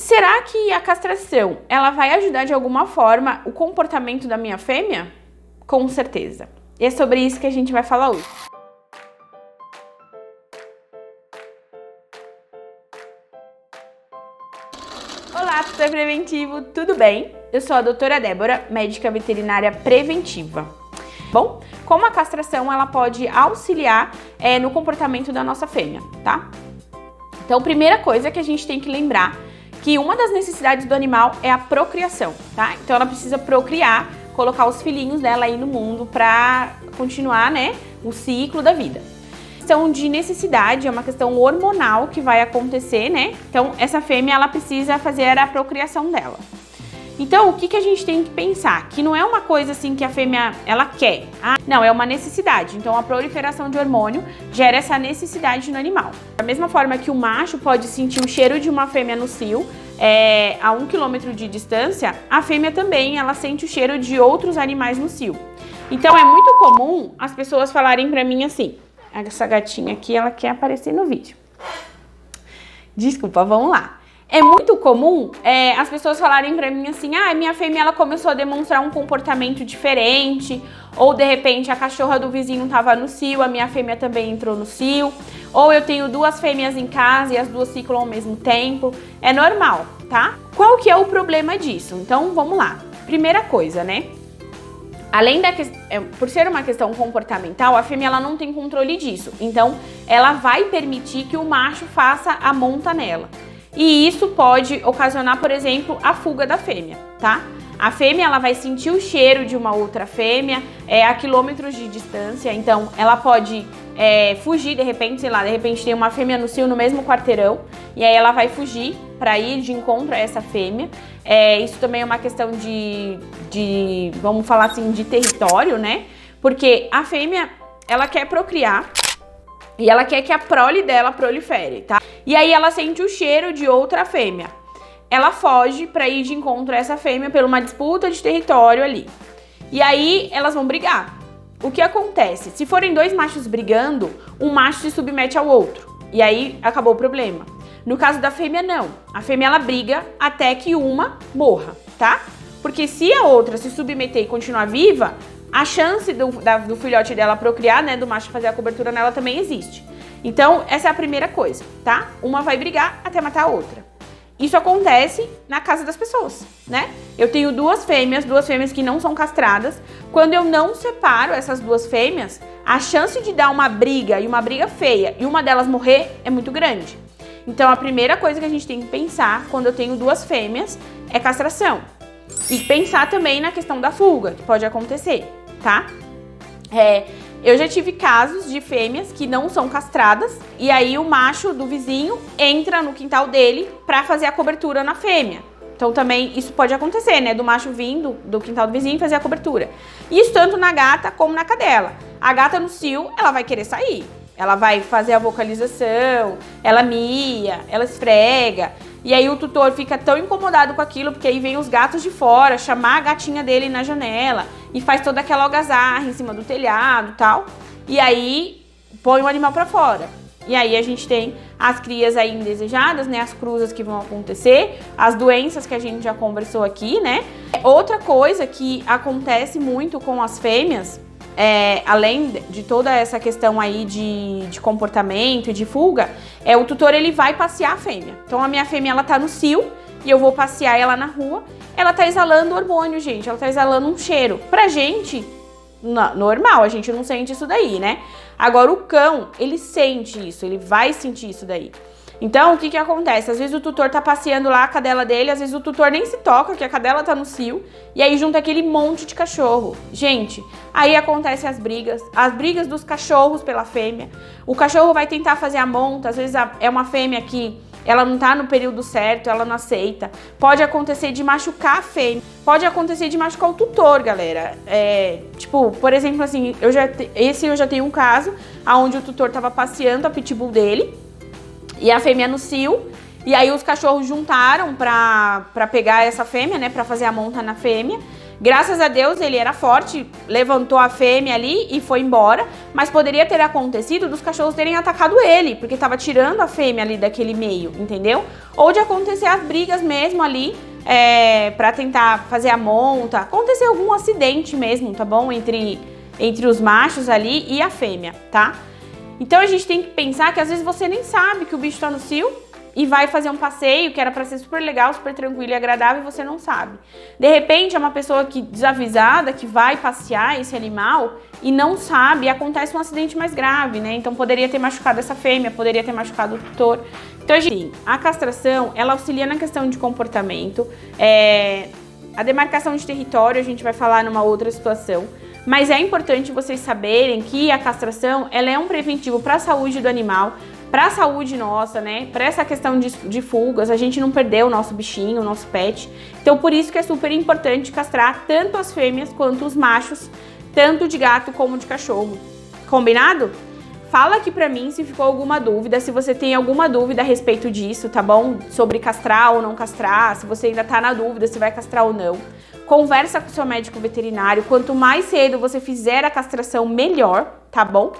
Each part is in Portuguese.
será que a castração, ela vai ajudar de alguma forma o comportamento da minha fêmea? Com certeza. E é sobre isso que a gente vai falar hoje. Olá, tutor preventivo, tudo bem? Eu sou a doutora Débora, médica veterinária preventiva. Bom, como a castração ela pode auxiliar no comportamento da nossa fêmea, tá? Então, primeira coisa que a gente tem que lembrar que uma das necessidades do animal é a procriação, tá? Então ela precisa procriar, colocar os filhinhos dela aí no mundo para continuar, né, o ciclo da vida. Questão de necessidade, é uma questão hormonal que vai acontecer, né? Então essa fêmea ela precisa fazer a procriação dela. Então o que a gente tem que pensar? Que não é uma coisa assim que a fêmea ela quer. Não, é uma necessidade. Então a proliferação de hormônio gera essa necessidade no animal. Da mesma forma que o macho pode sentir o cheiro de uma fêmea no cio a 1 quilômetro de distância, a fêmea também ela sente o cheiro de outros animais no cio. Então é muito comum as pessoas falarem pra mim assim: essa gatinha aqui ela quer aparecer no vídeo. Desculpa, vamos lá. É muito comum as pessoas falarem pra mim assim: minha fêmea ela começou a demonstrar um comportamento diferente, ou de repente a cachorra do vizinho tava no cio, a minha fêmea também entrou no cio, ou eu tenho duas fêmeas em casa e as duas ciclam ao mesmo tempo. É normal, tá? Qual que é o problema disso? Então vamos lá. Primeira coisa, né? Além por ser uma questão comportamental, a fêmea ela não tem controle disso. Então ela vai permitir que o macho faça a monta nela. E isso pode ocasionar, por exemplo, a fuga da fêmea, tá? A fêmea ela vai sentir o cheiro de uma outra fêmea a quilômetros de distância, então ela pode fugir de repente, sei lá, de repente tem uma fêmea no cio no mesmo quarteirão, e aí ela vai fugir para ir de encontro a essa fêmea. Isso também é uma questão de, vamos falar assim, de território, né? Porque a fêmea, ela quer procriar, e ela quer que a prole dela prolifere, tá? E aí ela sente o cheiro de outra fêmea. Ela foge para ir de encontro a essa fêmea por uma disputa de território ali. E aí elas vão brigar. O que acontece? Se forem dois machos brigando, um macho se submete ao outro. E aí acabou o problema. No caso da fêmea, não. A fêmea ela briga até que uma morra, tá? Porque se a outra se submeter e continuar viva, a chance do filhote dela procriar, né, do macho fazer a cobertura nela também existe. Então, essa é a primeira coisa, tá? Uma vai brigar até matar a outra. Isso acontece na casa das pessoas, né? Eu tenho duas fêmeas que não são castradas. Quando eu não separo essas duas fêmeas, a chance de dar uma briga, e uma briga feia, e uma delas morrer é muito grande. Então, a primeira coisa que a gente tem que pensar quando eu tenho duas fêmeas é castração. E pensar também na questão da fuga, que pode acontecer, tá? Eu já tive casos de fêmeas que não são castradas, e aí o macho do vizinho entra no quintal dele pra fazer a cobertura na fêmea. Então também isso pode acontecer, né? Do macho vindo do quintal do vizinho e fazer a cobertura. Isso tanto na gata como na cadela. A gata no cio, ela vai querer sair. Ela vai fazer a vocalização, ela mia, ela esfrega. E aí o tutor fica tão incomodado com aquilo, porque aí vem os gatos de fora, chamar a gatinha dele na janela e faz toda aquela algazarra em cima do telhado e tal. E aí põe o animal pra fora. E aí a gente tem as crias aí indesejadas, né? As cruzas que vão acontecer, as doenças que a gente já conversou aqui, né? Outra coisa que acontece muito com as fêmeas, além de toda essa questão aí de comportamento e de fuga, o tutor ele vai passear a fêmea. Então a minha fêmea ela tá no cio e eu vou passear ela na rua, ela tá exalando hormônio, gente, ela tá exalando um cheiro. Pra gente, normal, a gente não sente isso daí, né? Agora o cão, ele sente isso, ele vai sentir isso daí. Então, o que acontece? Às vezes o tutor tá passeando lá a cadela dele, às vezes o tutor nem se toca que a cadela tá no cio, e aí junta aquele monte de cachorro. Gente, aí acontecem as brigas dos cachorros pela fêmea. O cachorro vai tentar fazer a monta, às vezes é uma fêmea que ela não tá no período certo, ela não aceita. Pode acontecer de machucar a fêmea, pode acontecer de machucar o tutor, galera. Tipo, por exemplo, assim, eu já tenho um caso onde o tutor tava passeando a pitbull dele, e a fêmea no cio, e aí os cachorros juntaram pra pegar essa fêmea, né, pra fazer a monta na fêmea, Graças a Deus ele era forte, levantou a fêmea ali e foi embora, mas poderia ter acontecido dos cachorros terem atacado ele, porque tava tirando a fêmea ali daquele meio, entendeu? Ou de acontecer as brigas mesmo ali, pra tentar fazer a monta, acontecer algum acidente mesmo, tá bom? Entre os machos ali e a fêmea, tá? Então a gente tem que pensar que às vezes você nem sabe que o bicho tá no cio e vai fazer um passeio que era pra ser super legal, super tranquilo e agradável e você não sabe. De repente é uma pessoa que desavisada que vai passear esse animal e não sabe e acontece um acidente mais grave, né? Então poderia ter machucado essa fêmea, poderia ter machucado o tutor. Então, a castração, ela auxilia na questão de comportamento, a demarcação de território a gente vai falar numa outra situação, mas é importante vocês saberem que a castração, ela é um preventivo para a saúde do animal, para a saúde nossa, né? Para essa questão de fugas, a gente não perder o nosso bichinho, o nosso pet. Então, por isso que é super importante castrar tanto as fêmeas quanto os machos, tanto de gato como de cachorro. Combinado? Fala aqui pra mim se ficou alguma dúvida, se você tem alguma dúvida a respeito disso, tá bom? Sobre castrar ou não castrar, se você ainda tá na dúvida se vai castrar ou não. Conversa com o seu médico veterinário, quanto mais cedo você fizer a castração, melhor, tá bom?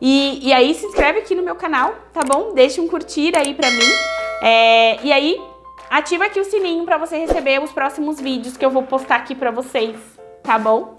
E aí se inscreve aqui no meu canal, tá bom? Deixa um curtir aí pra mim. E aí ativa aqui o sininho pra você receber os próximos vídeos que eu vou postar aqui pra vocês, tá bom?